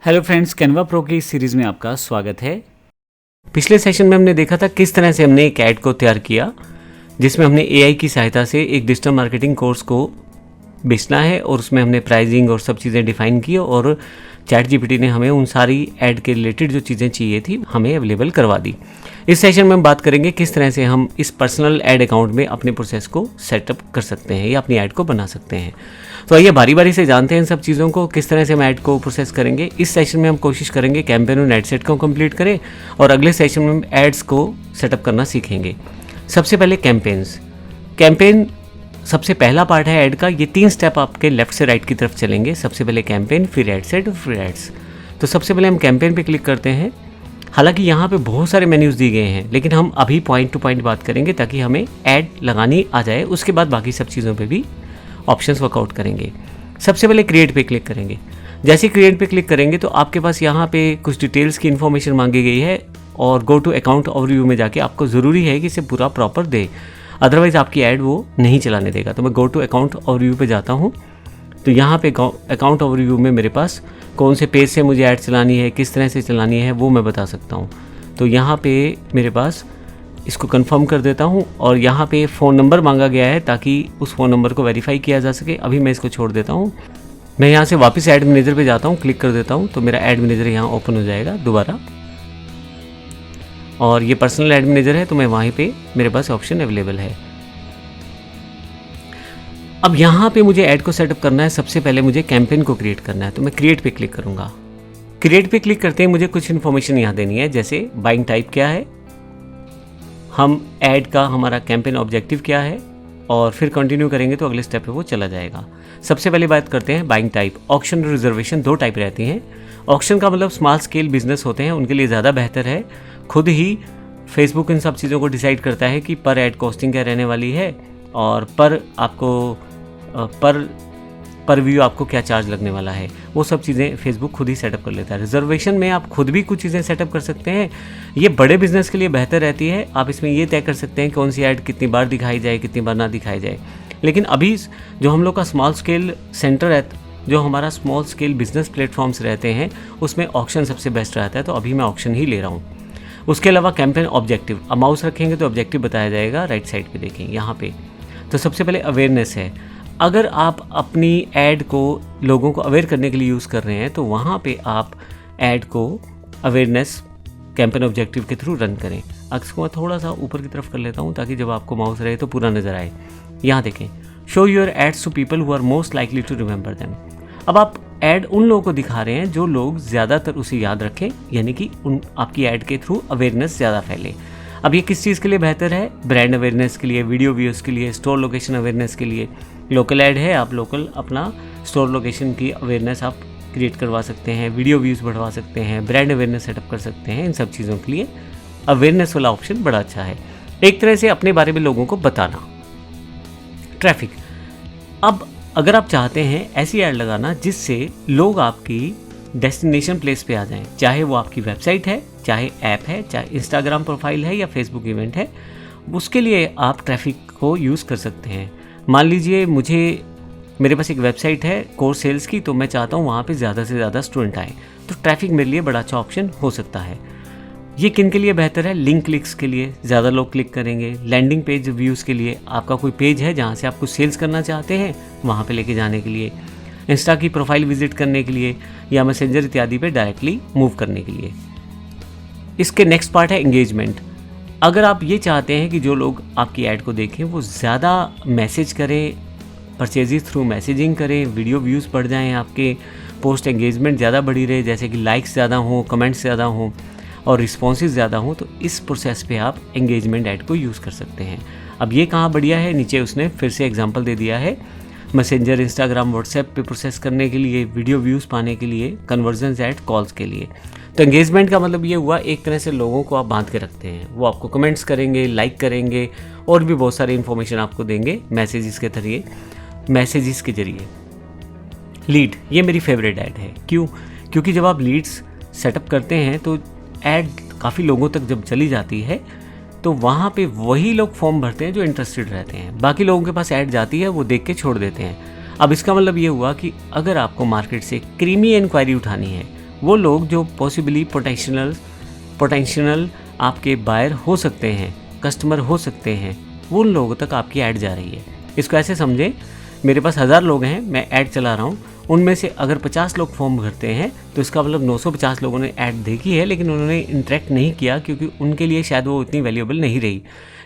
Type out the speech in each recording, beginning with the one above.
Hello friends, Canva pro की इस series में आपका स्वागत है। पिछले सेशन में हमने देखा था किस तरह से हमने एक ऐड को तैयार किया जिसमें हमने एआई की सहायता से एक डिजिटल मार्केटिंग कोर्स को बेचना है और उसमें हमने प्राइसिंग और सब चीज़ें डिफ़ाइन की और चैट जीपीटी ने हमें उन सारी ऐड के रिलेटेड जो चीज़ें चाहिए थी हमें अवेलेबल करवा दी। इस सेशन में हम बात करेंगे किस तरह से हम इस पर्सनल ऐड अकाउंट में अपने प्रोसेस को सेटअप कर सकते हैं या अपनी ऐड को बना सकते हैं। तो आइए बारी बारी से जानते हैं इन सब चीज़ों को, किस तरह से हम ऐड को प्रोसेस करेंगे। इस सेशन में हम कोशिश करेंगे कैंपेन और एड सेट को कंप्लीट करें और अगले सेशन में हम एड्स को सेटअप करना सीखेंगे। सबसे पहले कैंपेन सबसे पहला पार्ट है ऐड का। ये 3 स्टेप आपके लेफ्ट से राइट की तरफ चलेंगे। सबसे पहले कैंपेन, फिर एड सेट और फिर एड्स। तो सबसे पहले हम कैंपेन पे क्लिक करते हैं। हालांकि यहाँ पे बहुत सारे मेन्यूज़ दिए गए हैं, लेकिन हम अभी पॉइंट टू पॉइंट बात करेंगे ताकि हमें ऐड लगानी आ जाए। उसके बाद बाकी सब चीज़ों पे भी ऑप्शंस वर्कआउट करेंगे। सबसे पहले क्रिएट पे क्लिक करेंगे। जैसे क्रिएट पे क्लिक करेंगे तो आपके पास यहाँ पे कुछ डिटेल्स की इन्फॉर्मेशन मांगी गई है और गो टू अकाउंट ओवरव्यू में जाके आपको ज़रूरी है कि इसे पूरा प्रॉपर दे, अदरवाइज़ आपकी ऐड वो नहीं चलाने देगा। तो मैं गो टू अकाउंट ओवरव्यू पे जाता हूँ। तो यहाँ पे अकाउंट ओवरव्यू में मेरे पास कौन से पेज से मुझे ऐड चलानी है, किस तरह से चलानी है, वो मैं बता सकता हूँ। तो यहाँ पे मेरे पास इसको कंफर्म कर देता हूँ और यहाँ पे फ़ोन नंबर मांगा गया है ताकि उस फ़ोन नंबर को वेरीफाई किया जा सके। अभी मैं इसको छोड़ देता हूँ। मैं यहाँ से वापस ऐड मैनेजर पे जाता हूँ, क्लिक कर देता हूँ तो मेरा ऐड मैनेजर यहाँ ओपन हो जाएगा दोबारा। और ये पर्सनल ऐड मैनेजर है तो मैं वहीं पे मेरे पास ऑप्शन अवेलेबल है। अब यहाँ पे मुझे ऐड को सेटअप करना है। सबसे पहले मुझे कैंपेन को क्रिएट करना है तो मैं क्रिएट पे क्लिक करूँगा। क्रिएट पे क्लिक करते ही मुझे कुछ इन्फॉर्मेशन यहाँ देनी है, जैसे बाइंग टाइप क्या है, हम ऐड का हमारा कैंपेन ऑब्जेक्टिव क्या है, और फिर कंटिन्यू करेंगे तो अगले स्टेप पे वो चला जाएगा। सबसे पहले बात करते हैं बाइंग टाइप। ऑक्शन और रिजर्वेशन 2 टाइप रहती हैं। ऑक्शन का मतलब स्मॉल स्केल बिजनेस होते हैं, उनके लिए ज़्यादा बेहतर है। खुद ही फेसबुक इन सब चीज़ों को डिसाइड करता है कि पर ऐड कॉस्टिंग क्या रहने वाली है और पर व्यू आपको क्या चार्ज लगने वाला है, वो सब चीज़ें फेसबुक खुद ही सेटअप कर लेता है। रिजर्वेशन में आप खुद भी कुछ चीज़ें सेटअप कर सकते हैं। ये बड़े बिजनेस के लिए बेहतर रहती है। आप इसमें ये तय कर सकते हैं कौन सी ऐड कितनी बार दिखाई जाए, कितनी बार ना दिखाई जाए। लेकिन अभी जो हम लोग का स्मॉल स्केल सेंटर है, जो हमारा स्मॉल स्केल बिजनेस प्लेटफॉर्म्स रहते हैं, उसमें ऑक्शन सबसे बेस्ट रहता है। तो अभी मैं ऑक्शन ही ले रहा हूँ। उसके अलावा कैंपेन ऑब्जेक्टिव, अब माउस रखेंगे तो ऑब्जेक्टिव बताया जाएगा। राइट साइड पे देखें यहाँ पे। तो सबसे पहले अवेयरनेस है। अगर आप अपनी ऐड को लोगों को अवेयर करने के लिए यूज़ कर रहे हैं तो वहाँ पे आप ऐड को अवेयरनेस कैंपेन ऑब्जेक्टिव के थ्रू रन करें। इसको मैं थोड़ा सा ऊपर की तरफ कर लेता हूँ ताकि जब आपको माउस रहे तो पूरा नज़र आए। यहाँ देखें, show your ads to people who are most likely to remember them. अब आप ऐड उन लोगों को दिखा रहे हैं जो लोग ज़्यादातर उसे याद रखें, यानी कि आपकी ऐड के थ्रू अवेयरनेस ज़्यादा फैले। अब ये किस चीज़ के लिए बेहतर है? ब्रांड अवेयरनेस के लिए, वीडियो व्यूज़ के लिए, स्टोर लोकेशन अवेयरनेस के लिए। लोकल ऐड है, आप लोकल अपना स्टोर लोकेशन की अवेयरनेस आप क्रिएट करवा सकते हैं, वीडियो व्यूज़ बढ़वा सकते हैं, ब्रांड अवेयरनेस सेटअप कर सकते हैं। इन सब चीज़ों के लिए अवेयरनेस वाला ऑप्शन बड़ा अच्छा है। एक तरह से अपने बारे में लोगों को बताना। ट्रैफिक, अब अगर आप चाहते हैं ऐसी ऐड लगाना जिससे लोग आपकी डेस्टिनेशन प्लेस पे आ जाएं, चाहे वो आपकी वेबसाइट है, चाहे ऐप है, चाहे इंस्टाग्राम प्रोफाइल है या फेसबुक इवेंट है, उसके लिए आप ट्रैफिक को यूज़ कर सकते हैं। मान लीजिए मेरे पास एक वेबसाइट है कोर्स सेल्स की, तो मैं चाहता हूँ वहाँ पे ज़्यादा से ज़्यादा स्टूडेंट आएँ, तो ट्रैफिक मेरे लिए बड़ा अच्छा ऑप्शन हो सकता है। ये किन के लिए बेहतर है? लिंक क्लिक्स के लिए, ज़्यादा लोग क्लिक करेंगे। लैंडिंग पेज व्यूज़ के लिए, आपका कोई पेज है जहाँ से आप कुछ सेल्स करना चाहते हैं, वहाँ पे लेके जाने के लिए। इंस्टा की प्रोफाइल विजिट करने के लिए या मैसेंजर इत्यादि पे डायरेक्टली मूव करने के लिए। इसके नेक्स्ट पार्ट है एंगेजमेंट। अगर आप ये चाहते हैं कि जो लोग आपकी ऐड को देखें वो ज़्यादा मैसेज करें, परचेजेस थ्रू मैसेजिंग करें, वीडियो व्यूज़ बढ़ जाएं, आपके पोस्ट एंगेजमेंट ज़्यादा बढ़ी रहे, जैसे कि लाइक्स ज़्यादा हों, कमेंट्स ज़्यादा हों और रिस्पॉन्सेज ज़्यादा हों, तो इस प्रोसेस पे आप एंगेजमेंट ऐड को यूज़ कर सकते हैं। अब ये कहाँ बढ़िया है? नीचे उसने फिर से एग्जाम्पल दे दिया है। मैसेंजर, इंस्टाग्राम, व्हाट्सएप पे प्रोसेस करने के लिए, वीडियो व्यूज़ पाने के लिए, कन्वर्जन्स ऐड, कॉल्स के लिए। तो एंगेजमेंट का मतलब ये हुआ एक तरह से लोगों को आप बांध के रखते हैं, वो आपको कमेंट्स करेंगे, लाइक करेंगे और भी बहुत सारी इन्फॉर्मेशन आपको देंगे मैसेजेस के जरिए। लीड, ये मेरी फेवरेट ऐड है। क्यों? क्योंकि जब आप लीड्स सेटअप करते हैं तो ऐड काफ़ी लोगों तक जब चली जाती है तो वहाँ पे वही लोग फॉर्म भरते हैं जो इंटरेस्टेड रहते हैं। बाकी लोगों के पास ऐड जाती है, वो देख के छोड़ देते हैं। अब इसका मतलब ये हुआ कि अगर आपको मार्केट से क्रीमी इंक्वायरी उठानी है, वो लोग जो पॉसिबली पोटेंशियल आपके बायर हो सकते हैं, कस्टमर हो सकते हैं, वो उन लोगों तक आपकी ऐड जा रही है। इसको ऐसे समझें, मेरे पास 1000 लोग हैं, मैं ऐड चला रहा हूँ, उनमें से अगर 50 लोग फॉर्म भरते हैं तो इसका मतलब 950 लोगों ने ऐड देखी है, लेकिन उन्होंने इंटरेक्ट नहीं किया क्योंकि उनके लिए शायद वो इतनी वैल्यूएबल नहीं रही।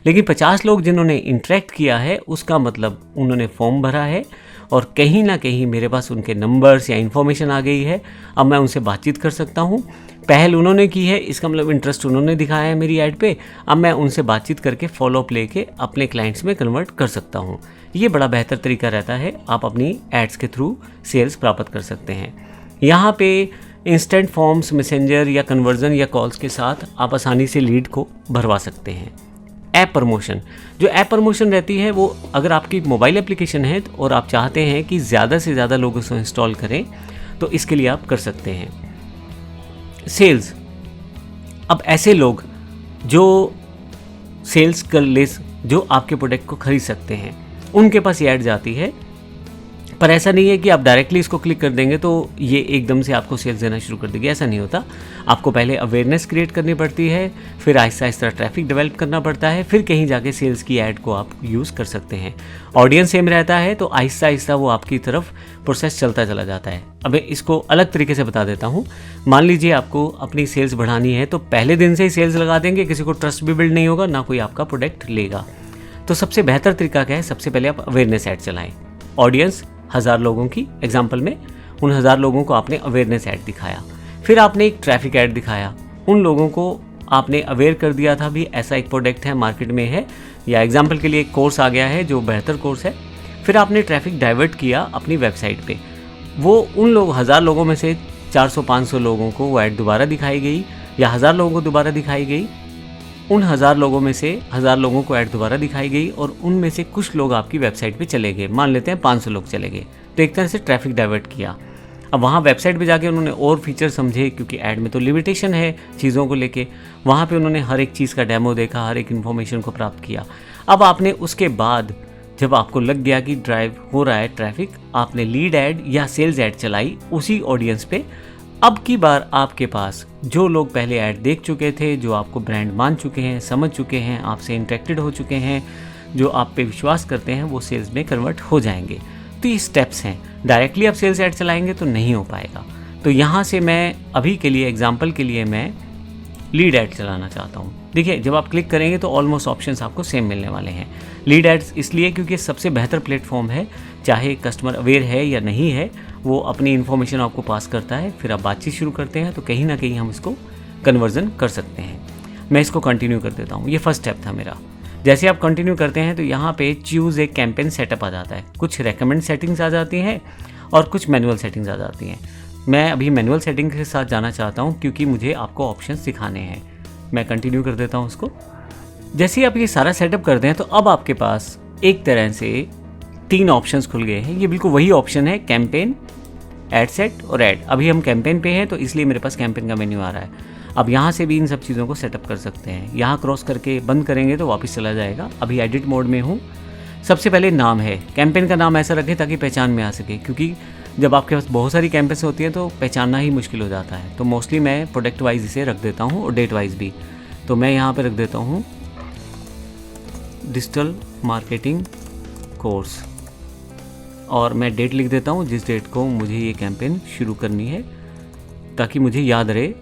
लेकिन 50 लोग जिन्होंने इंटरेक्ट किया है, उसका मतलब उन्होंने फॉर्म भरा है और कहीं ना कहीं मेरे पास उनके नंबर्स या इन्फॉर्मेशन आ गई है। अब मैं उनसे बातचीत कर सकता हूँ। पहल उन्होंने की है, इसका मतलब इंटरेस्ट उन्होंने दिखाया है मेरी ऐड पे। अब मैं उनसे बातचीत करके फॉलोअप लेके अपने क्लाइंट्स में कन्वर्ट कर सकता हूँ। ये बड़ा बेहतर तरीका रहता है, आप अपनी एड्स के थ्रू सेल्स प्राप्त कर सकते हैं। यहाँ पे इंस्टेंट फॉर्म्स, मैसेंजर या कन्वर्जन या कॉल्स के साथ आप आसानी से लीड को भरवा सकते हैं। ऐप प्रमोशन, जो ऐप प्रमोशन रहती है वो अगर आपकी मोबाइल एप्लीकेशन है और आप चाहते हैं कि ज़्यादा से ज़्यादा लोग उसको इंस्टॉल करें तो इसके लिए आप कर सकते हैं। सेल्स, अब ऐसे लोग जो सेल्स कर ले, जो आपके प्रोडक्ट को खरीद सकते हैं, उनके पास ये ऐड जाती है। पर ऐसा नहीं है कि आप डायरेक्टली इसको क्लिक कर देंगे तो ये एकदम से आपको सेल्स देना शुरू कर देगी, ऐसा नहीं होता। आपको पहले अवेयरनेस क्रिएट करनी पड़ती है, फिर आहिस्ता आहिस्ता ट्रैफिक डेवलप करना पड़ता है, फिर कहीं जाके सेल्स की ऐड को आप यूज़ कर सकते हैं। ऑडियंस सेम रहता है तो आहिस्ता आहिस्ता वो आपकी तरफ प्रोसेस चलता चला जाता है। अब इसको अलग तरीके से बता देता हूँ। मान लीजिए आपको अपनी सेल्स बढ़ानी है तो पहले दिन से ही सेल्स लगा देंगे, किसी को ट्रस्ट भी बिल्ड नहीं होगा, ना कोई आपका प्रोडक्ट लेगा। तो सबसे बेहतर तरीका क्या है, सबसे पहले आप अवेयरनेस ऐड चलाएं। ऑडियंस 1000 लोगों की एग्जाम्पल में, उन 1000 लोगों को आपने अवेयरनेस ऐड दिखाया, फिर आपने एक ट्रैफिक ऐड दिखाया, उन लोगों को आपने अवेयर कर दिया था भी ऐसा एक प्रोडक्ट है मार्केट में है, या एग्जाम्पल के लिए एक कोर्स आ गया है जो बेहतर कोर्स है। फिर आपने ट्रैफिक डाइवर्ट किया अपनी वेबसाइट पे, वो उन लोग 1000 लोगों में से 400-500 लोगों को वो ऐड दोबारा दिखाई गई या 1000 लोगों को दोबारा दिखाई गई। उन 1000 लोगों में से 1000 लोगों को ऐड दोबारा दिखाई गई और उनमें से कुछ लोग आपकी वेबसाइट पे चले गए, मान लेते हैं 500 लोग चले गए, तो एक तरह से ट्रैफिक डाइवर्ट किया। अब वहाँ वेबसाइट पे जाके उन्होंने और फीचर समझे, क्योंकि ऐड में तो लिमिटेशन है चीज़ों को लेके, वहाँ पे उन्होंने हर एक चीज़ का डेमो देखा, हर एक इन्फॉर्मेशन को प्राप्त किया। अब आपने उसके बाद जब आपको लग गया कि ड्राइव हो रहा है ट्रैफिक, आपने लीड ऐड या सेल्स ऐड चलाई उसी ऑडियंस पे। अब की बार आपके पास जो लोग पहले ऐड देख चुके थे, जो आपको ब्रांड मान चुके हैं, समझ चुके हैं, आपसे इंटरेक्टेड हो चुके हैं, जो आप पे विश्वास करते हैं, वो सेल्स में कन्वर्ट हो जाएंगे। तो ये स्टेप्स हैं। डायरेक्टली आप सेल्स ऐड चलाएंगे तो नहीं हो पाएगा। तो यहाँ से मैं अभी के लिए एग्जांपल के लिए मैं लीड ऐड चलाना चाहता हूँ। देखिए, जब आप क्लिक करेंगे तो ऑलमोस्ट ऑप्शंस आपको सेम मिलने वाले हैं। लीड एड्स इसलिए क्योंकि सबसे बेहतर प्लेटफॉर्म है, चाहे कस्टमर अवेयर है या नहीं है, वो अपनी इन्फॉर्मेशन आपको पास करता है, फिर आप बातचीत शुरू करते हैं तो कहीं ना कहीं हम इसको कन्वर्जन कर सकते हैं। मैं इसको कंटिन्यू कर देता हूँ। ये फर्स्ट स्टेप था मेरा। जैसे आप कंटिन्यू करते हैं तो यहाँ पे चूज़ ए कैंपेन सेटअप आ जाता है, कुछ रेकमेंड सेटिंग्स आ जाती हैं और कुछ मैनुअल सेटिंग्स आ जाती हैं। मैं अभी मैनुअल सेटिंग के साथ जाना चाहता हूँ क्योंकि मुझे आपको ऑप्शंस दिखाने हैं। मैं कंटिन्यू कर देता हूँ उसको। जैसे ही आप ये सारा सेटअप करते हैं तो अब आपके पास एक तरह से 3 ऑप्शंस खुल गए हैं। ये बिल्कुल वही ऑप्शन है, कैंपेन, ऐड सेट और ऐड। अभी हम कैंपेन पे हैं तो इसलिए मेरे पास कैंपेन का मेन्यू आ रहा है। अब यहाँ से भी इन सब चीज़ों को सेटअप कर सकते हैं। यहाँ क्रॉस करके बंद करेंगे तो वापस चला जाएगा। अभी एडिट मोड में हूँ। सबसे पहले नाम है, कैंपेन का नाम ऐसा रखें ताकि पहचान में आ सके, क्योंकि जब आपके पास बहुत सारी कैंपेन्स होती हैं तो पहचानना ही मुश्किल हो जाता है। तो मोस्टली मैं प्रोडक्ट वाइज इसे रख देता हूँ और डेट वाइज भी। तो मैं यहाँ पे रख देता हूँ डिजिटल मार्केटिंग कोर्स और मैं डेट लिख देता हूँ जिस डेट को मुझे ये कैंपेन शुरू करनी है, ताकि मुझे याद रहे।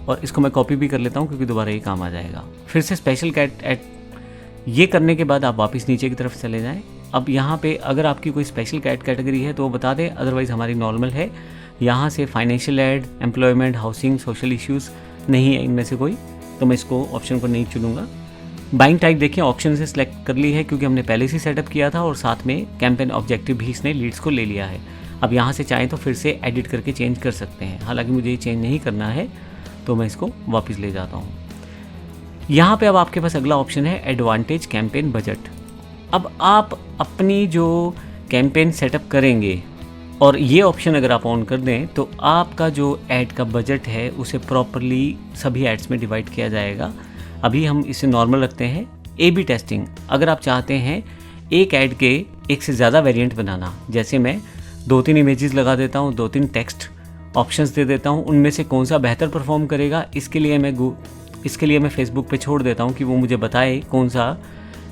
और इसको मैं कॉपी भी कर लेता हूँ क्योंकि दोबारा ये काम आ जाएगा। फिर से स्पेशल कैट ऐड, ये करने के बाद आप वापस नीचे की तरफ चले जाएं। अब यहाँ पे अगर आपकी कोई स्पेशल कैटेगरी है तो वो बता दें, अदरवाइज़ हमारी नॉर्मल है। यहाँ से financial add, employment, housing, social issues नहीं है इनमें से कोई, तो मैं इसको ऑप्शन को नहीं चुनूँगा। बाइंग टाइप देखिए ऑप्शन से सिलेक्ट कर ली है क्योंकि हमने पहले से सेटअप किया था और साथ में कैंपेन ऑब्जेक्टिव भी इसने लीड्स को ले लिया है। अब यहाँ से चाहें तो फिर से एडिट करके चेंज कर सकते हैं, हालांकि मुझे ये चेंज नहीं करना है तो मैं इसको वापस ले जाता हूँ। यहाँ पे अब आपके पास अगला ऑप्शन है एडवांटेज कैंपेन बजट। अब आप अपनी जो कैंपेन सेटअप करेंगे और ये ऑप्शन अगर आप ऑन कर दें तो आपका जो ऐड का बजट है उसे प्रॉपरली सभी एड्स में डिवाइड किया जाएगा। अभी हम इसे नॉर्मल रखते हैं। A/B टेस्टिंग, अगर आप चाहते हैं एक ऐड के एक से ज़्यादा वेरिएंट बनाना, जैसे मैं 2-3 इमेजेस लगा देता हूँ, 2-3 टेक्स्ट ऑप्शंस दे देता हूँ, उनमें से कौन सा बेहतर परफॉर्म करेगा इसके लिए मैं फेसबुक पे छोड़ देता हूँ कि वो मुझे बताए कौन सा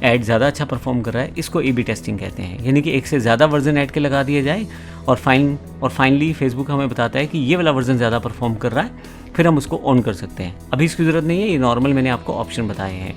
ऐड ज़्यादा अच्छा परफॉर्म कर रहा है। इसको ए बी टेस्टिंग कहते हैं, यानी कि एक से ज़्यादा वर्जन ऐड के लगा दिया जाए और फाइनली फेसबुक हमें बताता है कि ये वाला वर्जन ज़्यादा परफॉर्म कर रहा है, फिर हम उसको ऑन कर सकते हैं। अभी इसकी ज़रूरत नहीं है, ये नॉर्मल मैंने आपको ऑप्शन बताए हैं।